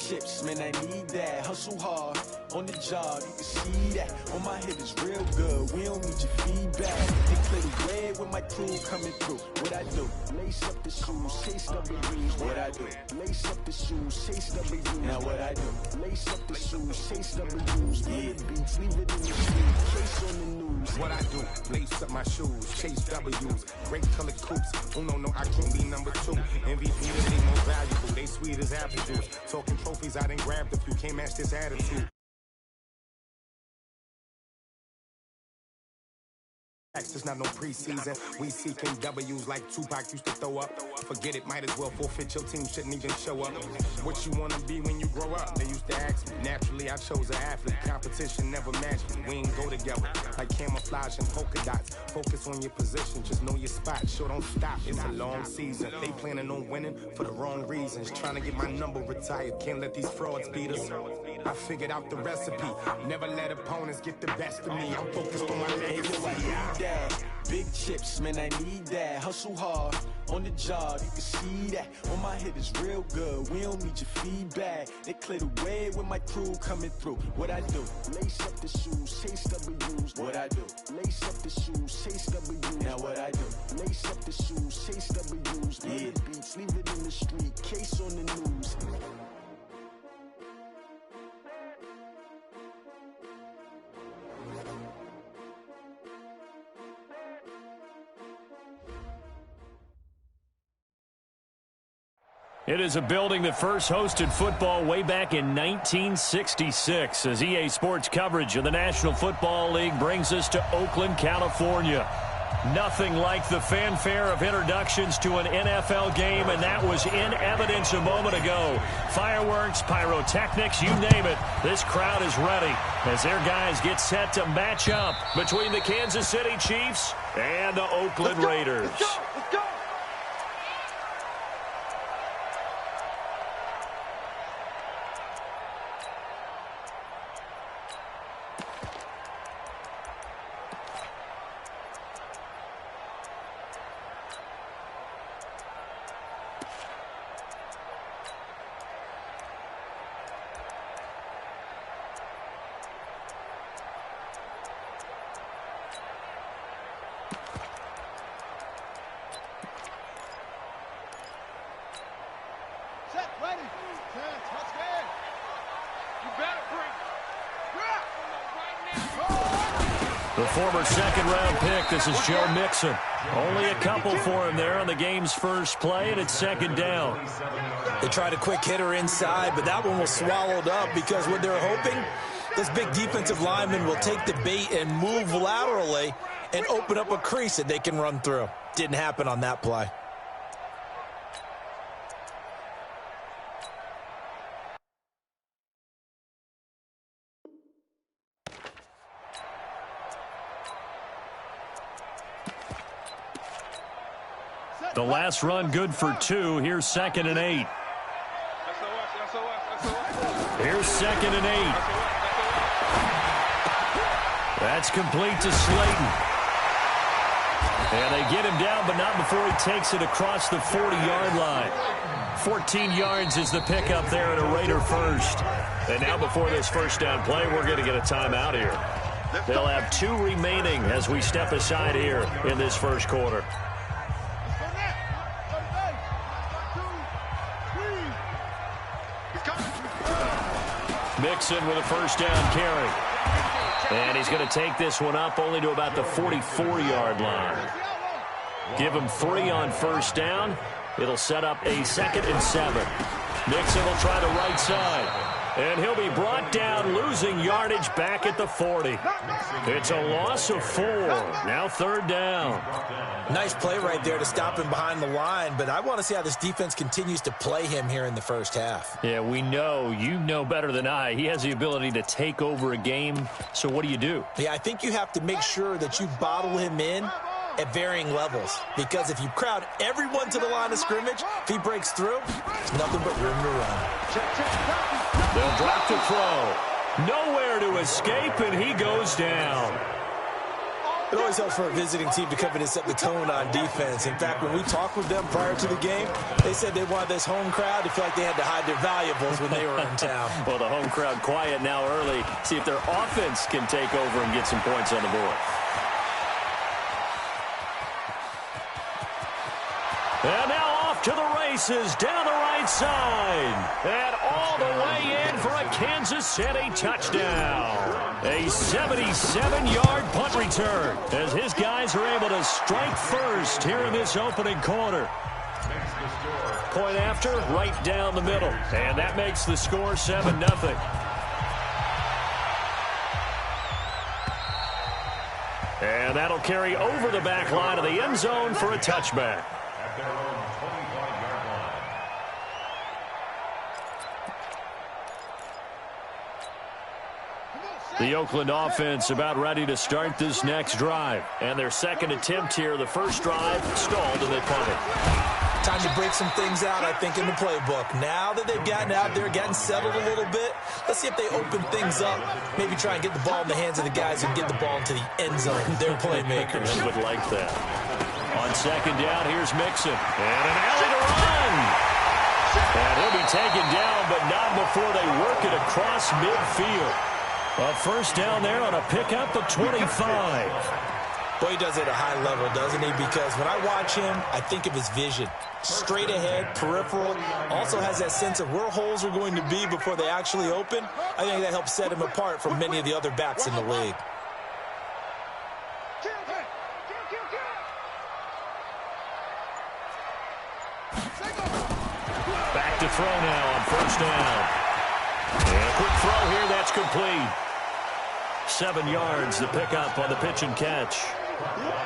chips, man, I need that. Hustle hard on the job, you can see that. On my hip is real good, we don't need your feedback. They clear the way with my crew coming through. What I do? Lace up the shoes, chase W's. What I do? Lace up the shoes, chase W's. Now what I do? Lace up the shoes, chase W's. Yeah, beats, leave it in the street, case on the news. What I do? Lace up my shoes, chase W's. Great color coops. Oh no, I can't be number 2. MVP, they more valuable. They sweet as apple juice. Talking trophies, I done grabbed a few. Can't match this attitude. It's not no preseason. We seeking W's like Tupac used to throw up. Forget it, might as well forfeit. Your team shouldn't even show up. What you want to be when you grow up? They used to ask me. Naturally, I chose an athlete. Competition never matched me. We ain't go together like camouflage and polka dots. Focus on your position, just know your spot. Sure, don't stop. It's a long season. They planning on winning for the wrong reasons. Trying to get my number retired. Can't let these frauds beat us. I figured out the recipe. Never let opponents get the best of me. I'm focused on my legacy. Big chips, man, I need that. Hustle hard on the job, you can see that. On my hip is real good, we don't need your feedback. They clear the way with my crew coming through. What I do? Lace up the shoes, chase W's. What I do? Lace up the shoes, chase W's. Now what I do? Lace up the shoes, chase W's. Yeah, beats, leave it in the street, case on the news. It is a building that first hosted football way back in 1966 as EA Sports coverage of the National Football League brings us to Oakland, California. Nothing like the fanfare of introductions to an NFL game, and that was in evidence a moment ago. Fireworks, pyrotechnics, you name it. This crowd is ready as their guys get set to match up between the Kansas City Chiefs and the Oakland Raiders. Let's go! Let's go! The former second-round pick, this is Joe Mixon. Only a couple for him there on the game's first play, and it's second down. They tried a quick hitter inside, but that one was swallowed up because what they're hoping, this big defensive lineman will take the bait and move laterally and open up a crease that they can run through. Didn't happen on that play. The last run good for 2. Here's 2nd and 8. Here's 2nd and 8. That's complete to Slayton. And they get him down, but not before he takes it across the 40-yard line. 14 yards is the pickup there at a Raider first. And now before this first down play, we're going to get a timeout here. They'll have 2 remaining as we step aside here in this first quarter. Mixon with a first down carry. And he's going to take this one up only to about the 44-yard line. Give him 3 on first down. It'll set up a 2nd and 7. Mixon will try the right side. And he'll be brought down, losing yardage back at the 40. It's a loss of 4. Now 3rd down. Nice play right there to stop him behind the line, but I want to see how this defense continues to play him here in the first half. Yeah, we know. You know better than I. He has the ability to take over a game, so what do? Yeah, I think you have to make sure that you bottle him in at varying levels, because if you crowd everyone to the line of scrimmage, if he breaks through, there's nothing but room to run. They'll drop to throw. Nowhere to escape, and he goes down. It always helps for a visiting team to come in and set the tone on defense. In fact, when we talked with them prior to the game, they said they wanted this home crowd to feel like they had to hide their valuables when they were in town. Well, the home crowd quiet now early. See if their offense can take over and get some points on the board. And now off to the races down the right side. And all the way in for a Kansas City touchdown. A 77-yard punt return as his guys are able to strike first here in this opening quarter. Point after, right down the middle. And that makes the score 7-0. And that'll carry over the back line of the end zone for a touchback. The Oakland offense about ready to start this next drive. And their second attempt here, the first drive, stalled and they punted. Time to break some things out, I think, in the playbook. Now that they've gotten out there, gotten settled a little bit, let's see if they open things up. Maybe try and get the ball in the hands of the guys who get the ball into the end zone. They're playmakers. I would like that. On second down, here's Mixon. And an alley to run. And he'll be taken down, but not before they work it across midfield. A first down there on a pickup of 25. Boy, he does it at a high level, doesn't he? Because when I watch him, I think of his vision. Straight ahead, peripheral. Also has that sense of where holes are going to be before they actually open. I think that helps set him apart from many of the other backs in the league. Back to throw now on first down. And a quick throw here, that's complete. 7 yards, the pickup on the pitch and catch.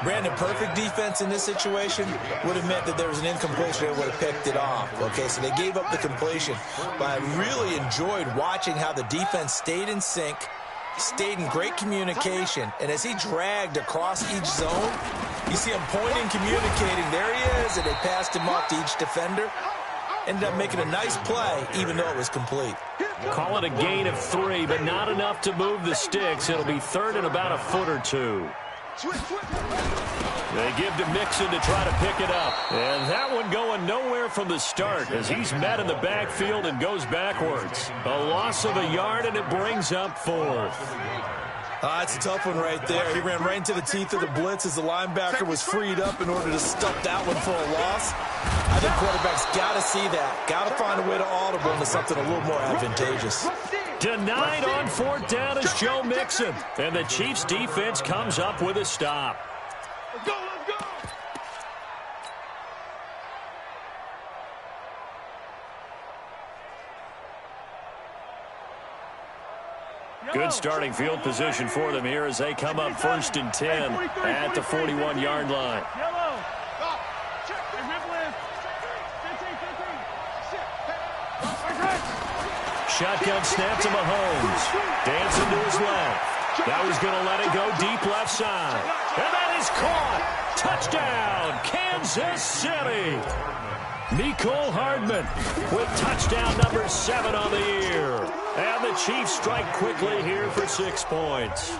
Brandon, perfect defense in this situation would have meant that there was an incompletion and would have picked it off. Okay, so they gave up the completion. But I really enjoyed watching how the defense stayed in sync, stayed in great communication. And as he dragged across each zone, you see him pointing, communicating. There he is, and they passed him off to each defender. Ended up making a nice play, even though it was complete. Call it a gain of 3, but not enough to move the sticks. It'll be third and about a foot or two. They give to Mixon to try to pick it up. And that one going nowhere from the start as he's met in the backfield and goes backwards. A loss of a yard, and it brings up fourth. That's a tough one right there. He ran right into the teeth of the blitz as the linebacker was freed up in order to stuff that one for a loss. I think quarterbacks got to see that. Got to find a way to audible into something a little more advantageous. Denied on fourth down is Joe Mixon. And the Chiefs defense comes up with a stop. Let's go, let's go! Good starting field position for them here as they come up first and 10 at the 41-yard line. Shotgun snap to Mahomes. Dancing to his left. That was going to let it go deep left side. And that is caught. Touchdown, Kansas City. Mecole Hardman with touchdown number 7 on the year. And the Chiefs strike quickly here for 6 points.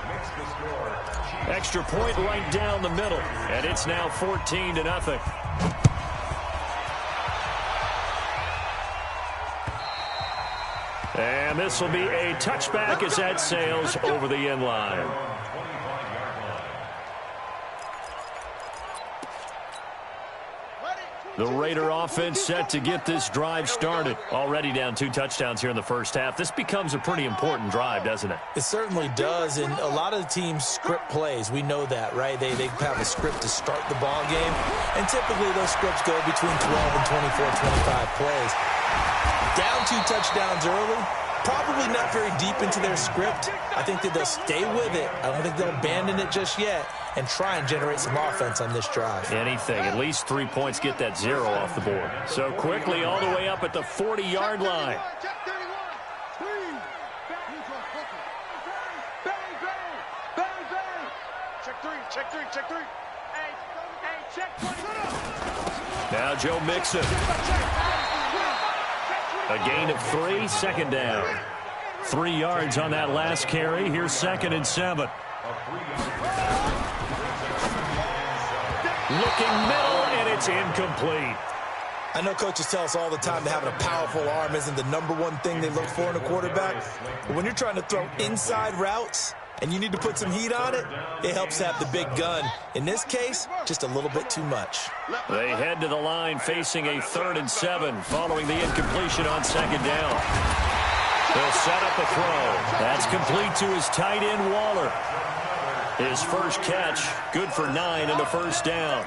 Extra point right down the middle. And it's now 14-0. And this will be a touchback as that sails over the end line. The Raider offense set to get this drive started. Already down 2 touchdowns here in the first half. This becomes a pretty important drive, doesn't it? It certainly does, and a lot of the teams script plays. We know that, right? They have a script to start the ball game, and typically those scripts go between 12 and 24, 25 plays. Down 2 touchdowns early, probably not very deep into their script. I think that they'll stay with it. I don't think they'll abandon it just yet and try and generate some offense on this drive. Anything. At least 3 points, get that 0 off the board. So quickly all the way up at the 40-yard line. Check three. Hey, check 20. Now Joe Mixon. A gain of 3, second down. 3 yards on that last carry. Here's 2nd and 7. Looking middle, and it's incomplete. I know coaches tell us all the time that having a powerful arm isn't the #1 thing they look for in a quarterback. But when you're trying to throw inside routes and you need to put some heat on it, it helps to have the big gun. In this case, just a little bit too much. They head to the line facing a 3rd and 7 following the incompletion on 2nd down. They'll set up a throw. That's complete to his tight end, Waller. His first catch, good for 9 and a 1st down.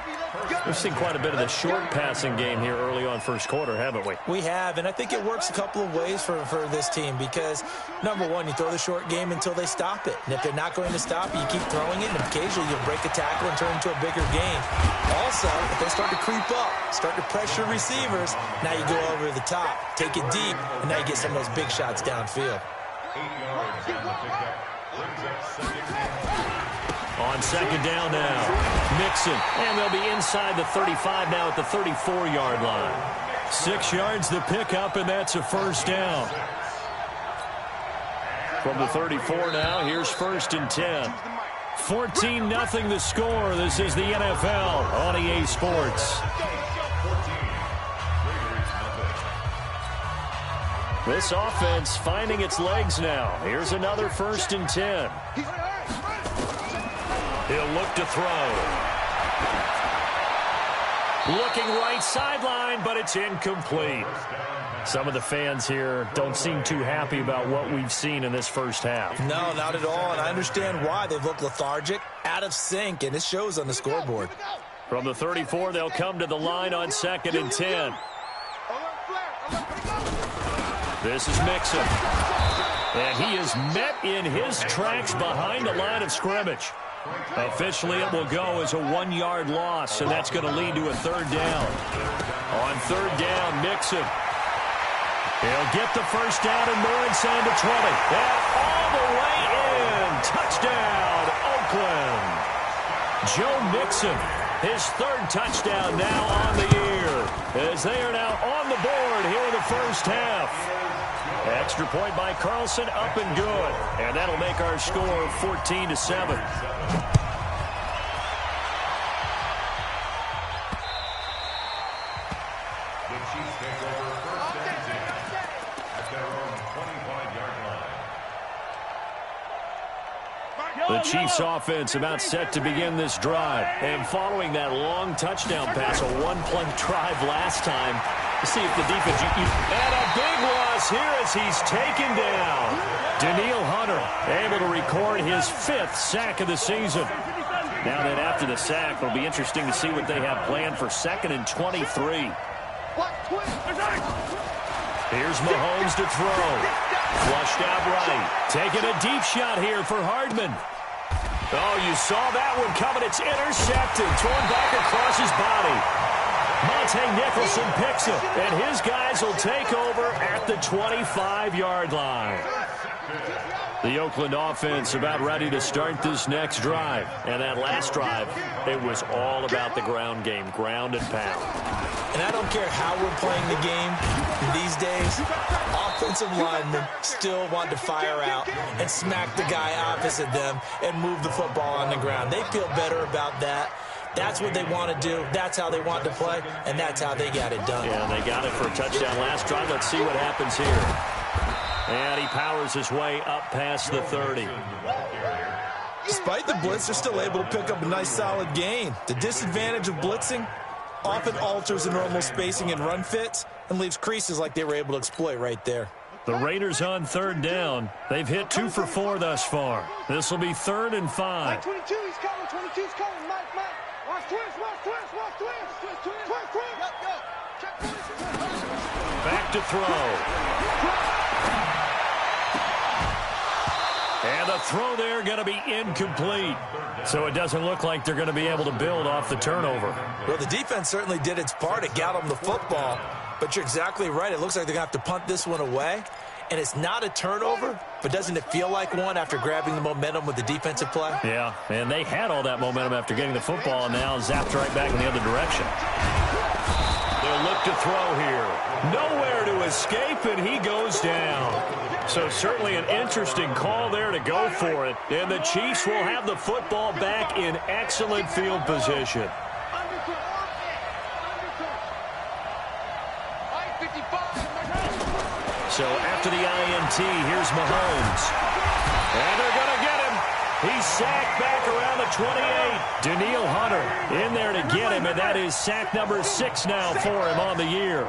We've seen quite a bit of the short passing game here early on first quarter, haven't we? We have, and I think it works a couple of ways for this team because, #1, you throw the short game until they stop it. And if they're not going to stop it, you keep throwing it, and occasionally you'll break a tackle and turn it into a bigger game. Also, if they start to creep up, start to pressure receivers, now you go over the top, take it deep, and now you get some of those big shots downfield. On 2nd down now, Mixon, and they'll be inside the 35 now at the 34-yard line. 6 yards the pickup, and that's a 1st down. From the 34 now, here's 1st and 10. 14-0 the score. This is the NFL on EA Sports. This offense finding its legs now. Here's another 1st and 10. He'll look to throw. Looking right sideline, but it's incomplete. Some of the fans here don't seem too happy about what we've seen in this first half. No, not at all, and I understand why. They've looked lethargic, out of sync, and it shows on the scoreboard. From the 34, they'll come to the line on 2nd and 10. This is Mixon. And he is met in his tracks behind the line of scrimmage. Officially, it will go as a 1-yard loss, and that's going to lead to a 3rd down. On 3rd down, Mixon. He'll get the 1st down and more inside the 20. And all the way in. Touchdown, Oakland. Joe Mixon, his 3rd touchdown now on the year, as they are now on the board here in the first half. Extra point by Carlson, up and good. And that'll make our score 14-7. The Chiefs offense about set to begin this drive. And following that long touchdown pass, a 1-play drive last time, to see if the defense... And a big loss here as he's taken down. Danielle Hunter able to record his 5th sack of the season. Now then, after the sack, it'll be interesting to see what they have planned for 2nd and 23. Here's Mahomes to throw. Flushed out right. Taking a deep shot here for Hardman. Oh, you saw that one coming. It's intercepted. Thrown back across his body. Monte Nicholson picks it, and his guys will take over at the 25-yard line. The Oakland offense about ready to start this next drive. And that last drive, it was all about the ground game, ground and pound. And I don't care how we're playing the game these days, offensive linemen still want to fire out and smack the guy opposite them and move the football on the ground. They feel better about that. That's what they want to do. That's how they want to play, and that's how they got it done. Yeah, they got it for a touchdown last drive. Let's see what happens here. And he powers his way up past the 30. Despite the blitz, they're still able to pick up a nice solid gain. The disadvantage of blitzing often alters the normal spacing and run fits and leaves creases like they were able to exploit right there. The Raiders on 3rd down. They've hit 2 for 4 thus far. This will be 3rd and 5. 22, he's coming, 22's coming, Mike. Watch twist. Back to throw. And the throw there going to be incomplete. So it doesn't look like they're going to be able to build off the turnover. Well, the defense certainly did its part. It got them the football. But you're exactly right. It looks like they're going to have to punt this one away. And it's not a turnover, but doesn't it feel like one after grabbing the momentum with the defensive play? Yeah, and they had all that momentum after getting the football, and now zapped right back in the other direction. They'll look to throw here. Nowhere to escape, and he goes down. So certainly an interesting call there to go for it. And the Chiefs will have the football back in excellent field position. So after the INT, here's Mahomes. And they're going to get him. He's sacked back around the 28. Danielle Hunter in there to get him, and that is sack number 6 now for him on the year.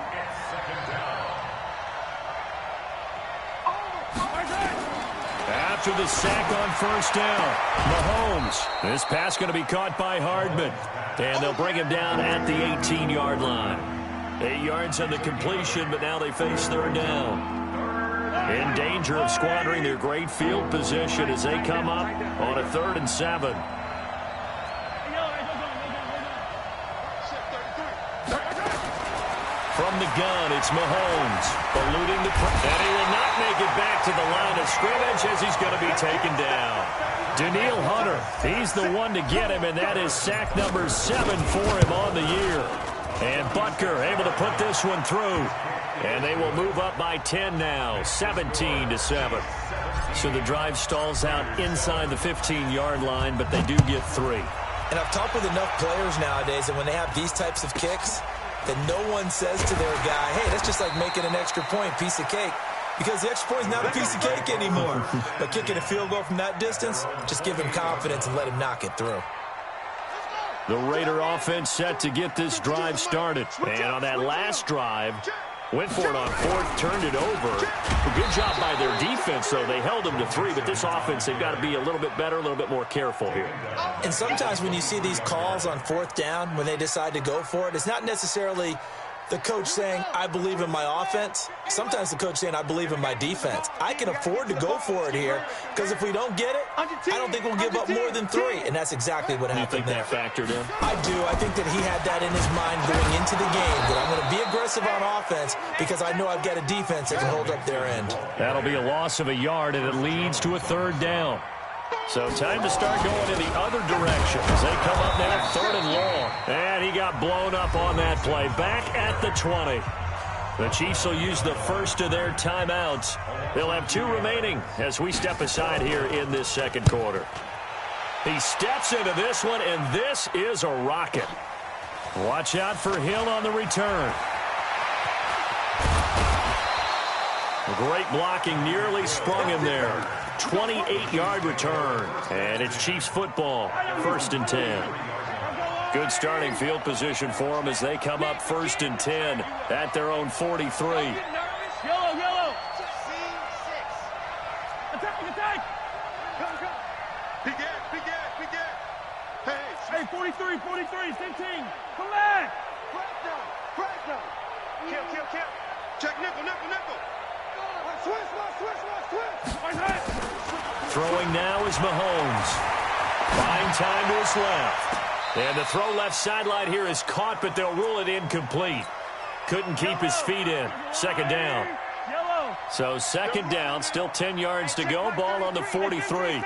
After the sack on first down, Mahomes. This pass going to be caught by Hardman. And they'll bring him down at the 18-yard line. 8 yards on the completion, but now they face third down. In danger of squandering their great field position as they come up on a 3rd and 7. From the gun, it's Mahomes, eluding the pressure. And he will not make it back to the line of scrimmage as he's going to be taken down. Danielle Hunter, he's the one to get him, and that is sack number 7 for him on the year. And Butker able to put this one through. And they will move up by 10 now, 17-7. So the drive stalls out inside the 15-yard line, but they do get 3. And I've talked with enough players nowadays that when they have these types of kicks, that no one says to their guy, hey, that's just like making an extra point, piece of cake. Because the extra point is not a piece of cake anymore. But kicking a field goal from that distance, just give him confidence and let him knock it through. The Raider offense set to get this drive started. And on that last drive, went for it on 4th, turned it over. A good job by their defense, though. They held them to 3, but this offense, they've got to be a little bit better, a little bit more careful here. And sometimes when you see these calls on 4th down, when they decide to go for it, it's not necessarily the coach saying, I believe in my offense. Sometimes the coach saying, I believe in my defense. I can afford to go for it here because if we don't get it, I don't think we'll give up more than 3. And that's exactly what happened there. You think that factored in? I do. I think that he had that in his mind going into the game, that I'm going to be aggressive on offense because I know I've got a defense that can hold up their end. That'll be a loss of a yard, and it leads to a 3rd down. So time to start going in the other direction as they come up now 3rd and long. And he got blown up on that play. Back at the 20. The Chiefs will use the first of their timeouts. They'll have 2 remaining as we step aside here in this 2nd quarter. He steps into this one, and this is a rocket. Watch out for Hill on the return. Great blocking, nearly sprung him there. 28-yard return, and it's Chiefs football, 1st and 10. Good starting field position for them as they come up 1st and 10 at their own 43. Yellow. Attack. Go. Big gap. Hey, 43, 15. Come back. Crack down. Kill. Check nickel. Switch. Throwing now is Mahomes. Fine time to his left. And the throw left sideline here is caught, but they'll rule it incomplete. Couldn't keep his feet in. 2nd down. So 2nd down, still 10 yards to go. Ball on the 43. 15.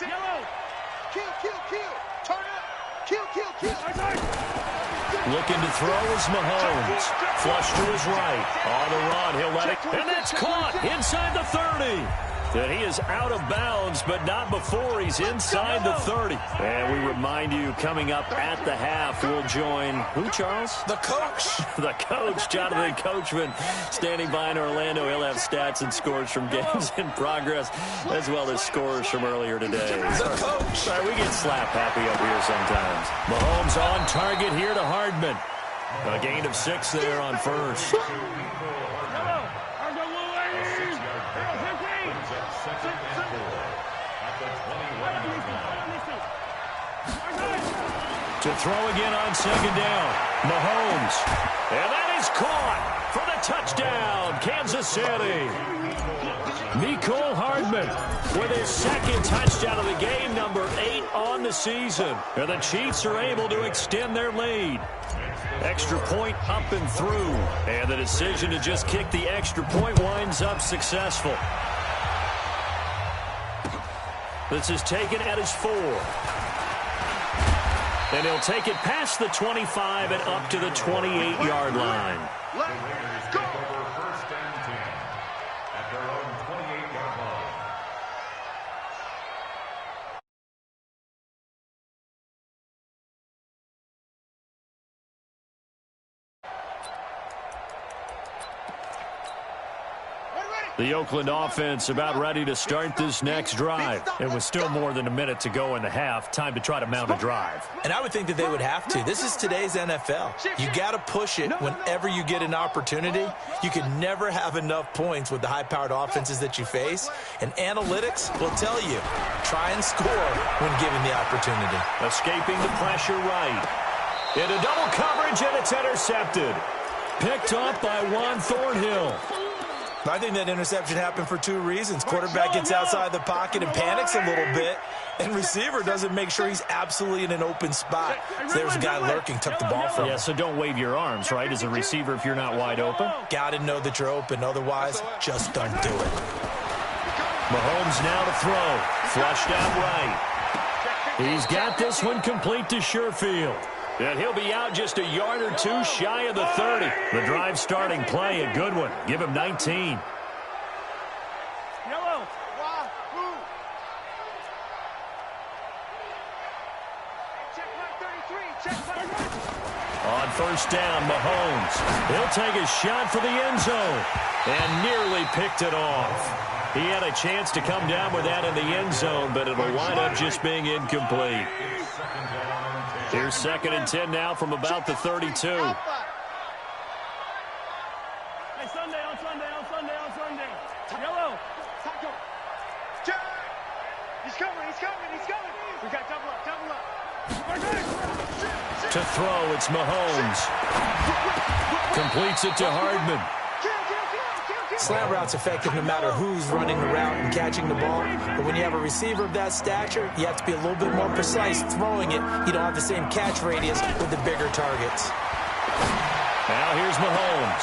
Yellow. Kill. Turn up. Kill. Looking to throw is Mahomes. Flush to his right. On the run, he'll let it. And that's caught inside the 30. And he is out of bounds, but not before he's inside the 30. And we remind you, coming up at the half, we'll join who, Charles? The coach. The coach, Jonathan Coachman, standing by in Orlando. He'll have stats and scores from games in progress, as well as scores from earlier today. The coach. Sorry, we get slap happy up here sometimes. Mahomes on target here to Hardman. A gain of 6 there on first. To throw again on 2nd down. Mahomes. And that is caught for the touchdown, Kansas City. Mecole Hardman with his 2nd touchdown of the game, number 8 on the season. And the Chiefs are able to extend their lead. Extra point up and through. And the decision to just kick the extra point winds up successful. This is taken at his 4. And he'll take it past the 25 and up to the 28-yard line. The Oakland offense about ready to start this next drive. It was still more than a minute to go in the half. Time to try to mount a drive. And I would think that they would have to. This is today's NFL. You got to push it whenever you get an opportunity. You can never have enough points with the high-powered offenses that you face. And analytics will tell you, try and score when given the opportunity. Escaping the pressure right. Into double coverage, and it's intercepted. Picked up by Juan Thornhill. I think that interception happened for two reasons. Quarterback gets outside the pocket and panics a little bit, and receiver doesn't make sure he's absolutely in an open spot. So there's a guy lurking, took the ball from him. Yeah, so don't wave your arms, right, as a receiver if you're not wide open? Got to know that you're open. Otherwise, just don't do it. Mahomes now to throw. Flushed out right. He's got this one complete to Sherfield. And he'll be out just a yard or two shy of the 30. The drive starting play, a good one. Give him 19. Yellow. Check mark 33. Check mark 33. On first down, Mahomes. He'll take a shot for the end zone. And nearly picked it off. He had a chance to come down with that in the end zone, but it'll wind up just being incomplete. Here's 2nd and 10 now from about the 32. Hey, Sunday. Yellow. Taco. Check. He's coming. We got double up. To throw, it's Mahomes. Completes it to Hardman. Slant route's effective no matter who's running the route and catching the ball. But when you have a receiver of that stature, you have to be a little bit more precise throwing it. You don't have the same catch radius with the bigger targets. Now here's Mahomes.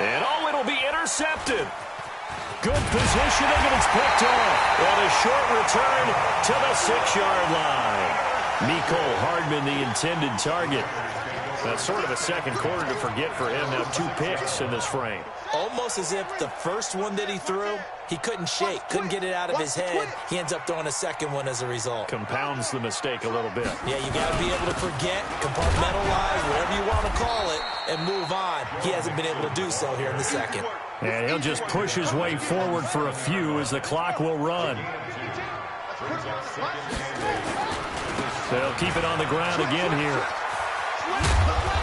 And it'll be intercepted. Good positioning, and it's picked off. And a short return to the 6-yard line. Mecole Hardman, the intended target. That's sort of a second quarter to forget for him. Now 2 picks in this frame. Almost as if the first one that he threw, he couldn't shake, couldn't get it out of his head. He ends up throwing a second one as a result. Compounds the mistake a little bit. Yeah, you got to be able to forget, compartmentalize, whatever you want to call it, and move on. He hasn't been able to do so here in the second. And he'll just push his way forward for a few as the clock will run. They'll keep it on the ground again here.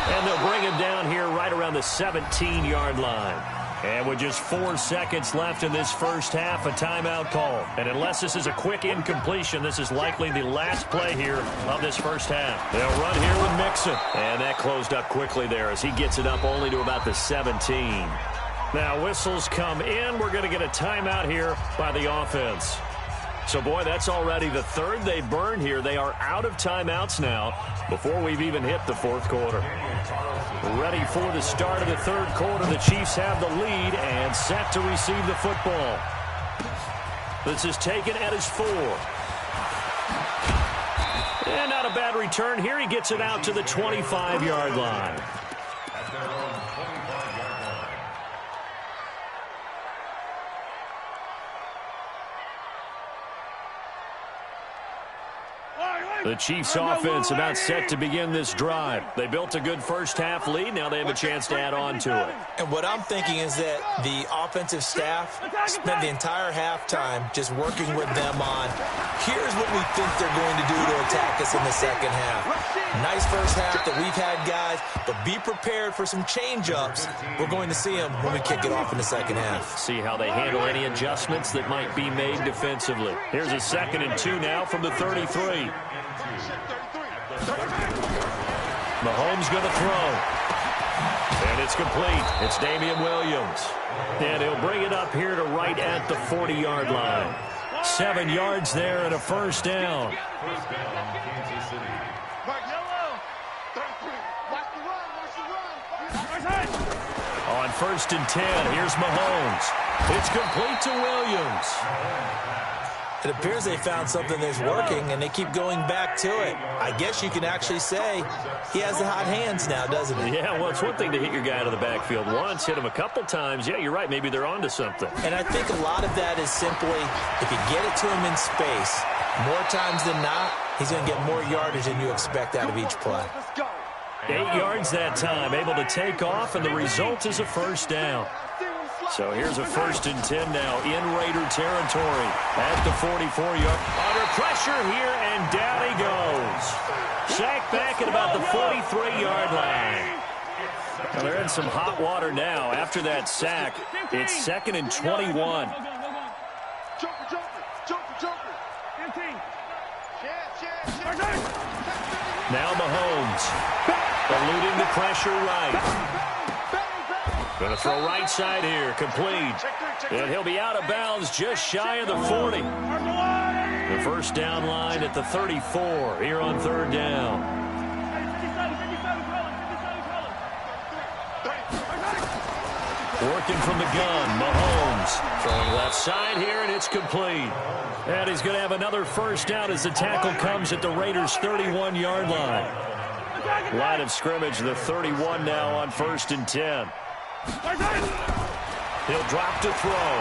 And they'll bring him down here right around the 17-yard line. And with just 4 seconds left in this first half, a timeout call. And unless this is a quick incompletion, this is likely the last play here of this first half. They'll run here with Mixon. And that closed up quickly there as he gets it up only to about the 17. Now whistles come in. We're going to get a timeout here by the offense. So, boy, that's already the third they've burned here. They are out of timeouts now before we've even hit the fourth quarter. Ready for the start of the third quarter. The Chiefs have the lead and set to receive the football. This is taken at his 4. And not a bad return here. He gets it out to the 25-yard line. The Chiefs offense about set to begin this drive. They built a good first half lead. Now they have a chance to add on to it. And what I'm thinking is that the offensive staff spent the entire halftime just working with them on, here's what we think they're going to do to attack us in the second half. Nice first half that we've had, guys, but be prepared for some change-ups. We're going to see them when we kick it off in the second half. See how they handle any adjustments that might be made defensively. Here's a 2nd and 2 now from the 33. Mahomes going to throw. And it's complete. It's Damian Williams. And he'll bring it up here to right at the 40-yard line. 7 yards there and a first down. On 1st and 10, here's Mahomes. It's complete to Williams. It appears they found something that's working, and they keep going back to it. I guess you can actually say he has the hot hands now, doesn't he? Yeah, well, it's one thing to hit your guy out of the backfield once, hit him a couple times. Yeah, you're right. Maybe they're onto something. And I think a lot of that is simply if you get it to him in space, more times than not, he's going to get more yardage than you expect out of each play. 8 yards that time, able to take off, and the result is a first down. So here's a 1st and 10 now in Raider territory at the 44-yard. Under pressure here, and down he goes. Sacked back at about the 43-yard line. Well, they're in some hot water now. After that sack, it's 2nd and 21. Now Mahomes, eluding the pressure right. Going to throw right side here, complete. And he'll be out of bounds just shy of the 40. The first down line at the 34 here on 3rd down. Working from the gun, Mahomes throwing left side here, and it's complete. And he's going to have another first down as the tackle comes at the Raiders' 31-yard line. Line of scrimmage, the 31 now on 1st and 10. He'll drop to throw.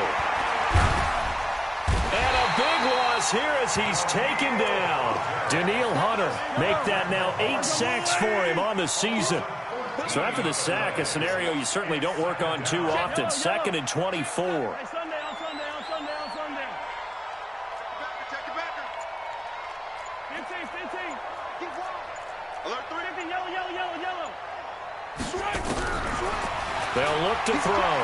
And a big loss here as he's taken down. Danielle Hunter make that now 8 sacks for him on the season. So after the sack, a scenario you certainly don't work on too often. 2nd and 24. They'll look to throw.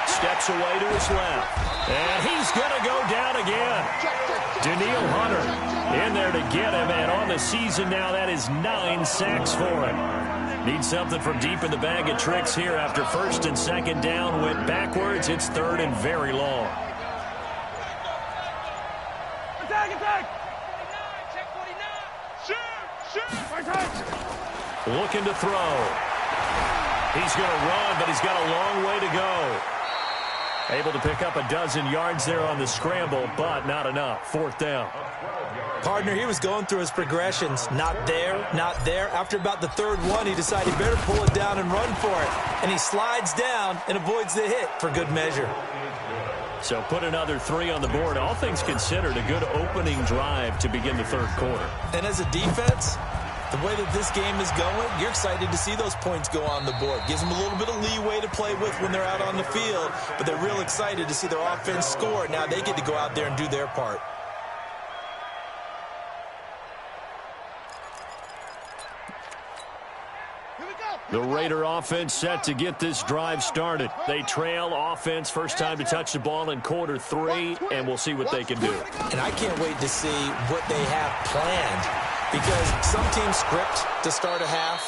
Steps away to his left. And he's going to go down again. Danielle Hunter in there to get him. And on the season now, that is 9 sacks for him. Needs something from deep in the bag of tricks here after 1st and 2nd down. Went backwards. It's 3rd and very long. Attack, attack. Looking to throw. He's going to run, but he's got a long way to go. Able to pick up a dozen yards there on the scramble, but not enough. 4th down. Partner, he was going through his progressions. Not there, not there. After about the 3rd one, he decided he better pull it down and run for it. And he slides down and avoids the hit for good measure. So put another 3 on the board. All things considered, a good opening drive to begin the 3rd quarter. And as a defense, the way that this game is going, you're excited to see those points go on the board. Gives them a little bit of leeway to play with when they're out on the field, but they're real excited to see their offense score. Now they get to go out there and do their part. The Raider offense set to get this drive started. They trail offense, first time to touch the ball in quarter 3, and we'll see what they can do. And I can't wait to see what they have planned, because some teams script to start a half.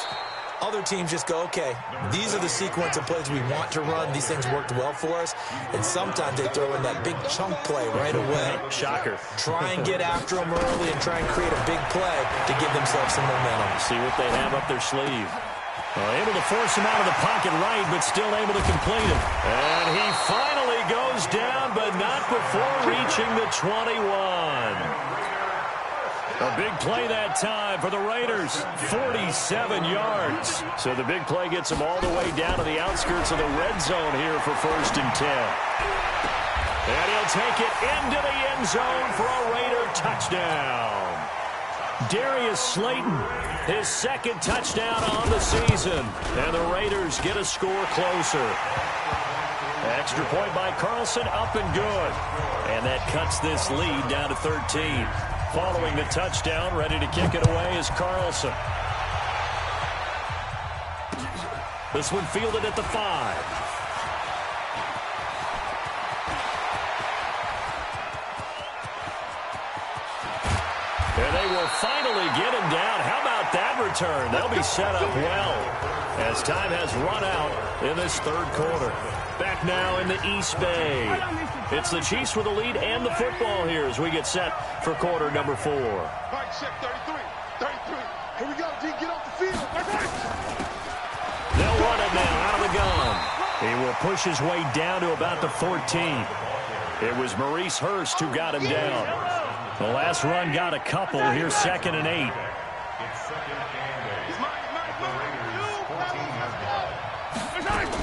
Other teams just go, okay, these are the sequence of plays we want to run. These things worked well for us. And sometimes they throw in that big chunk play right away. Shocker. Try and get after them early and try and create a big play to give themselves some momentum. See what they have up their sleeve. Able to force him out of the pocket right, but still able to complete it. And he finally goes down, but not before reaching the 21. A big play that time for the Raiders, 47 yards. So the big play gets them all the way down to the outskirts of the red zone here for 1st and 10. And he'll take it into the end zone for a Raider touchdown. Darius Slayton, his 2nd touchdown on the season. And the Raiders get a score closer. Extra point by Carlson, up and good. And that cuts this lead down to 13. Following the touchdown, ready to kick it away is Carlson. This one fielded at the 5. And they will finally get him down. How about that return? They'll be set up well as time has run out in this 3rd quarter. Back now in the East Bay. It's the Chiefs with the lead and the football here as we get set for quarter number 4. Right, check 33. 33. Here we go, D. Get off the field. They'll run it now out of the gun. He will push his way down to about the 14. It was Maurice Hurst who got him down. The last run got a couple. Here's 2nd and 8.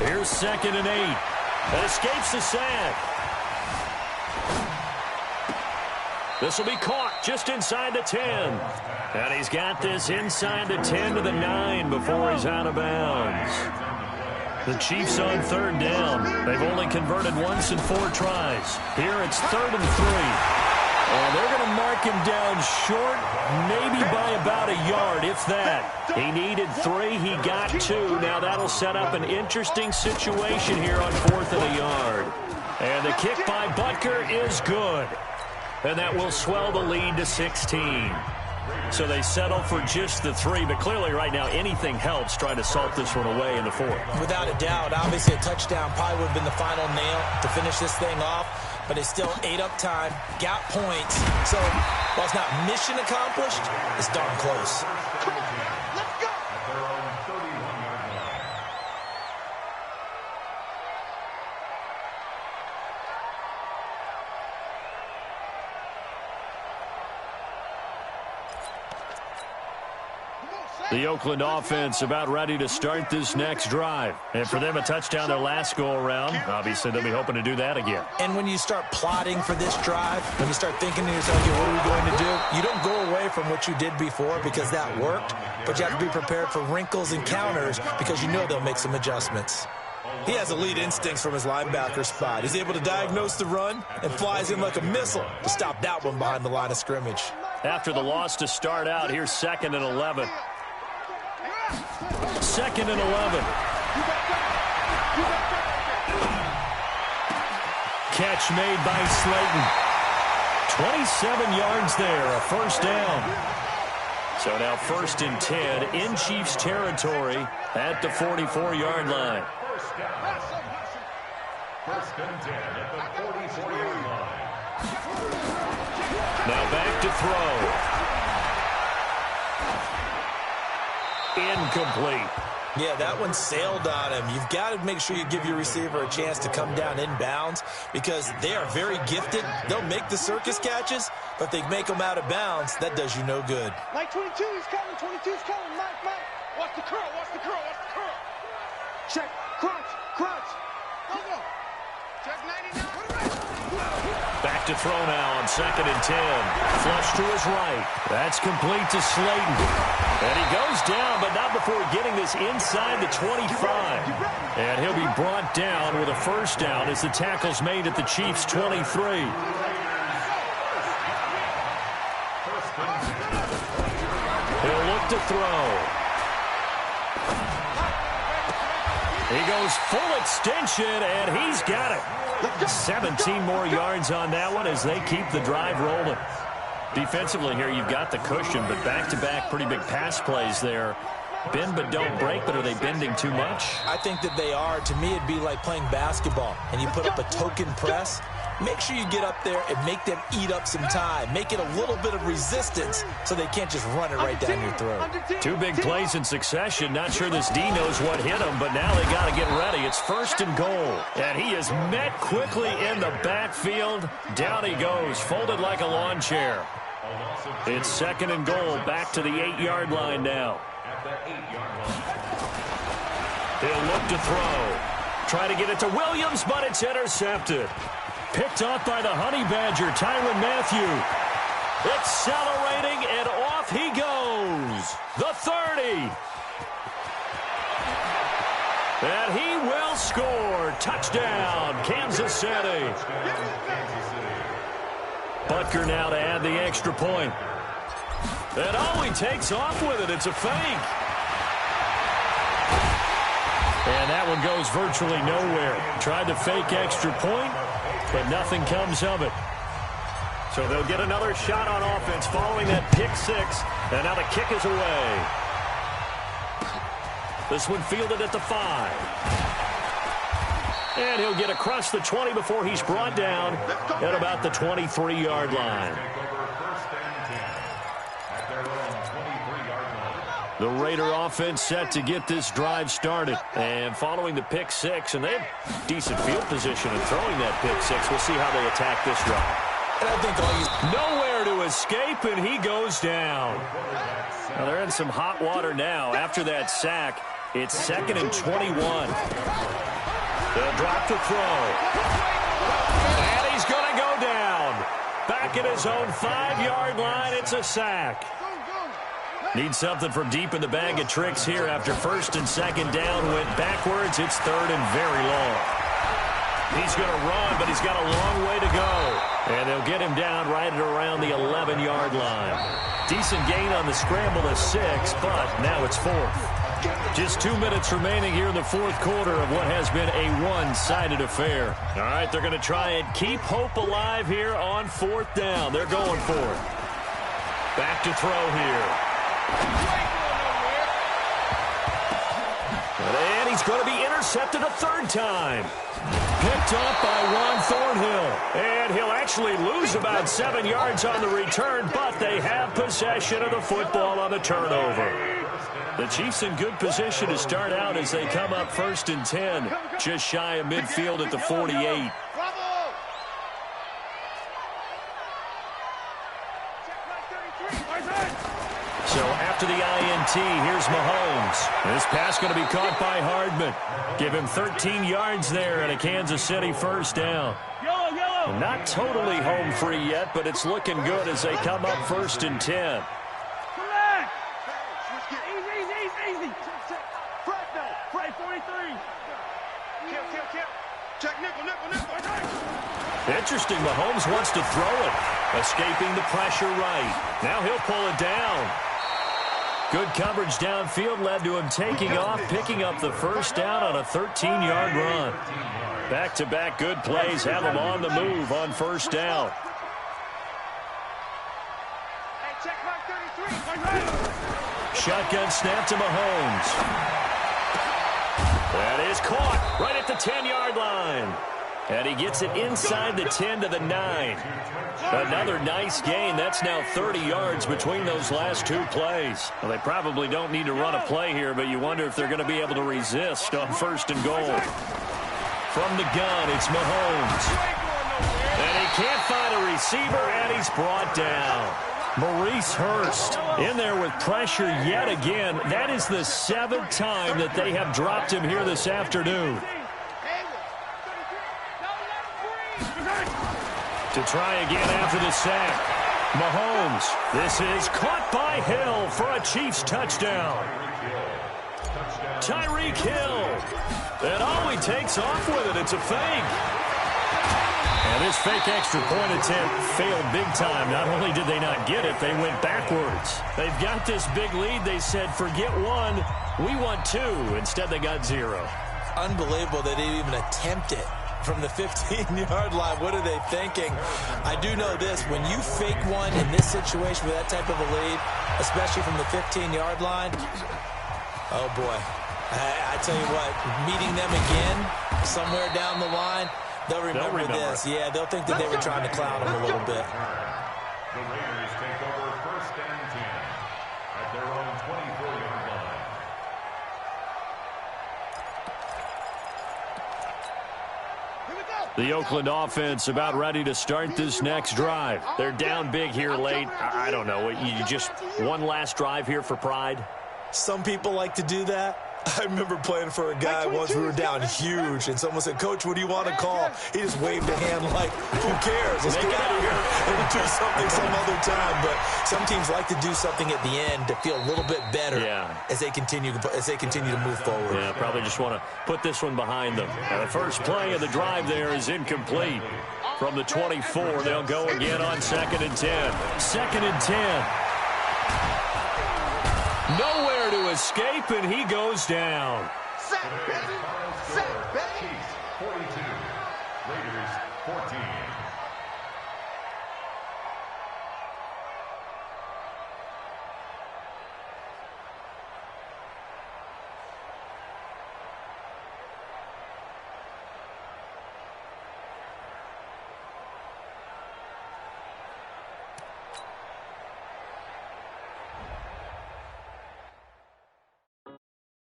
Here's 2nd and 8. That escapes the sack. This will be caught just inside the 10. And he's got this inside the 10 to the 9 before he's out of bounds. The Chiefs on third down. They've only converted once in 4 tries. Here it's 3rd and 3. And they're going to mark him down short, maybe by about a yard, if that. He needed 3. He got 2. Now that'll set up an interesting situation here on 4th and a yard. And the kick by Butker is good. And that will swell the lead to 16. So they settle for just the 3, but clearly right now anything helps trying to salt this one away in the 4th. Without a doubt, obviously a touchdown probably would have been the final nail to finish this thing off, but it's still ate up time, got points. So while it's not mission accomplished, it's darn close. Come on, let's go. The Oakland offense about ready to start this next drive. And for them, a touchdown their last go-around. Obviously, they'll be hoping to do that again. And when you start plotting for this drive, when you start thinking to yourself, okay, what are we going to do? You don't go away from what you did before because that worked, but you have to be prepared for wrinkles and counters because you know they'll make some adjustments. He has elite instincts from his linebacker spot. He's able to diagnose the run and flies in like a missile to stop that one behind the line of scrimmage. After the loss to start out, here's 2nd and 11. 2nd and 11. Catch made by Slayton. 27 yards there, a first down. So now 1st and 10 in Chiefs territory at the 44-yard line. 1st and 10 at the 44-yard line. Now back to throw. Incomplete. Yeah, that one sailed on him. You've got to make sure you give your receiver a chance to come down inbounds because they are very gifted. They'll make the circus catches, but if they make them out of bounds, that does you no good. Mike 22 is coming, 22 is coming. Mike. Watch the curl, watch the curl, watch the curl. Check, crunch. Go. Check 99. Back to throw now on 2nd and 10. Flush to his right. That's complete to Slayton. And he goes down, but not before getting this inside the 25. And he'll be brought down with a first down as the tackle's made at the Chiefs' 23. He'll look to throw. He goes full extension, and he's got it. 17 more yards on that one as they keep the drive rolling. Defensively here, you've got the cushion, but back-to-back pretty big pass plays there. Bend but don't break, but are they bending too much? I think that they are. To me, it'd be like playing basketball, and you put up a token press. Make sure you get up there and make them eat up some time. Make it a little bit of resistance so they can't just run it right down your throat. 2 big plays in succession. Not sure this D knows what hit him, but now they got to get ready. It's 1st and goal. And he is met quickly in the backfield. Down he goes, folded like a lawn chair. It's 2nd and goal, back to the 8-yard line now. He'll look to throw. Try to get it to Williams, but it's intercepted. Picked off by the Honey Badger, Tyrann Mathieu. Accelerating, and off he goes. The 30. And he will score. Touchdown, Kansas City. Butker now to add the extra point. And oh, he takes off with it. It's a fake. And that one goes virtually nowhere. Tried to fake extra point, but nothing comes of it. So they'll get another shot on offense following that pick 6. And now the kick is away. This one fielded at the 5. And he'll get across the 20 before he's brought down at about the 23-yard line. The Raider offense set to get this drive started. And following the pick 6, and they have decent field position in throwing that pick 6. We'll see how they attack this drive. And I think nowhere to escape, and he goes down. Now they're in some hot water now. After that sack, it's 2nd and 21. They'll drop the throw. And he's going to go down. Back at his own 5-yard line, it's a sack. Need something from deep in the bag of tricks here after first and second down went backwards. It's third and very long. He's going to run, but he's got a long way to go. And they'll get him down right at around the 11-yard line. Decent gain on the scramble of 6, but now it's fourth. Just 2 minutes remaining here in the fourth quarter of what has been a one-sided affair. All right, they're going to try and keep hope alive here on fourth down. They're going for it. Back to throw here. And he's going to be intercepted a third time. Picked up by Juan Thornhill. And he'll actually lose about 7 yards on the return, but they have possession of the football on the turnover. The Chiefs in good position to start out as they come up first and 10, just shy of midfield at the 48. So after the INT, here's Mahomes. This pass going to be caught by Hardman. Give him 13 yards there and a Kansas City first down. Not totally home free yet, but it's looking good as they come up first and 10. Interesting, Mahomes wants to throw it. Escaping the pressure right. Now he'll pull it down. Good coverage downfield led to him taking off, picking up the first down on a 13-yard run. Back-to-back good plays have him on the move on first down. Shotgun snap to Mahomes. That is caught right at the 10-yard line. And he gets it inside the 10 to the 9. Another nice gain. That's now 30 yards between those last two plays. Well, they probably don't need to run a play here, but you wonder if they're going to be able to resist on first and goal. From the gun, it's Mahomes. And he can't find a receiver, and he's brought down. Maurice Hurst in there with pressure yet again. That is the 7th time that they have dropped him here this afternoon. To try again after the sack. Mahomes. This is caught by Hill for a Chiefs touchdown. Tyreek Hill. And he takes off with it. It's a fake. And this fake extra point attempt failed big time. Not only did they not get it, they went backwards. They've got this big lead. They said, forget one, we want 2. Instead, they got 0. Unbelievable they didn't even attempt it. From the 15-yard line, what are they thinking? I do know this. When you fake one in this situation with that type of a lead, especially from the 15-yard line, oh, boy. I tell you what, meeting them again somewhere down the line, they'll remember this. Yeah, they'll think that they were trying to clown them a little bit. The Raiders take over first and 10 at their own 24-yard line. The Oakland offense about ready to start this next drive. They're down big here late. I don't know. You just one last drive here for pride? Some people like to do that. I remember playing for a guy once. We were down huge, and someone said, Coach, what do you want to call? He just waved a hand like, who cares? Let's get out of here and do something some other time. But some teams like to do something at the end to feel a little bit better as they continue to move forward. Yeah, probably just want to put this one behind them. Now, the first play of the drive there is incomplete. From the 24, they'll go again on 2nd and 10. 2nd and 10. Nowhere to escape, and he goes down. Chiefs 42, Raiders 14.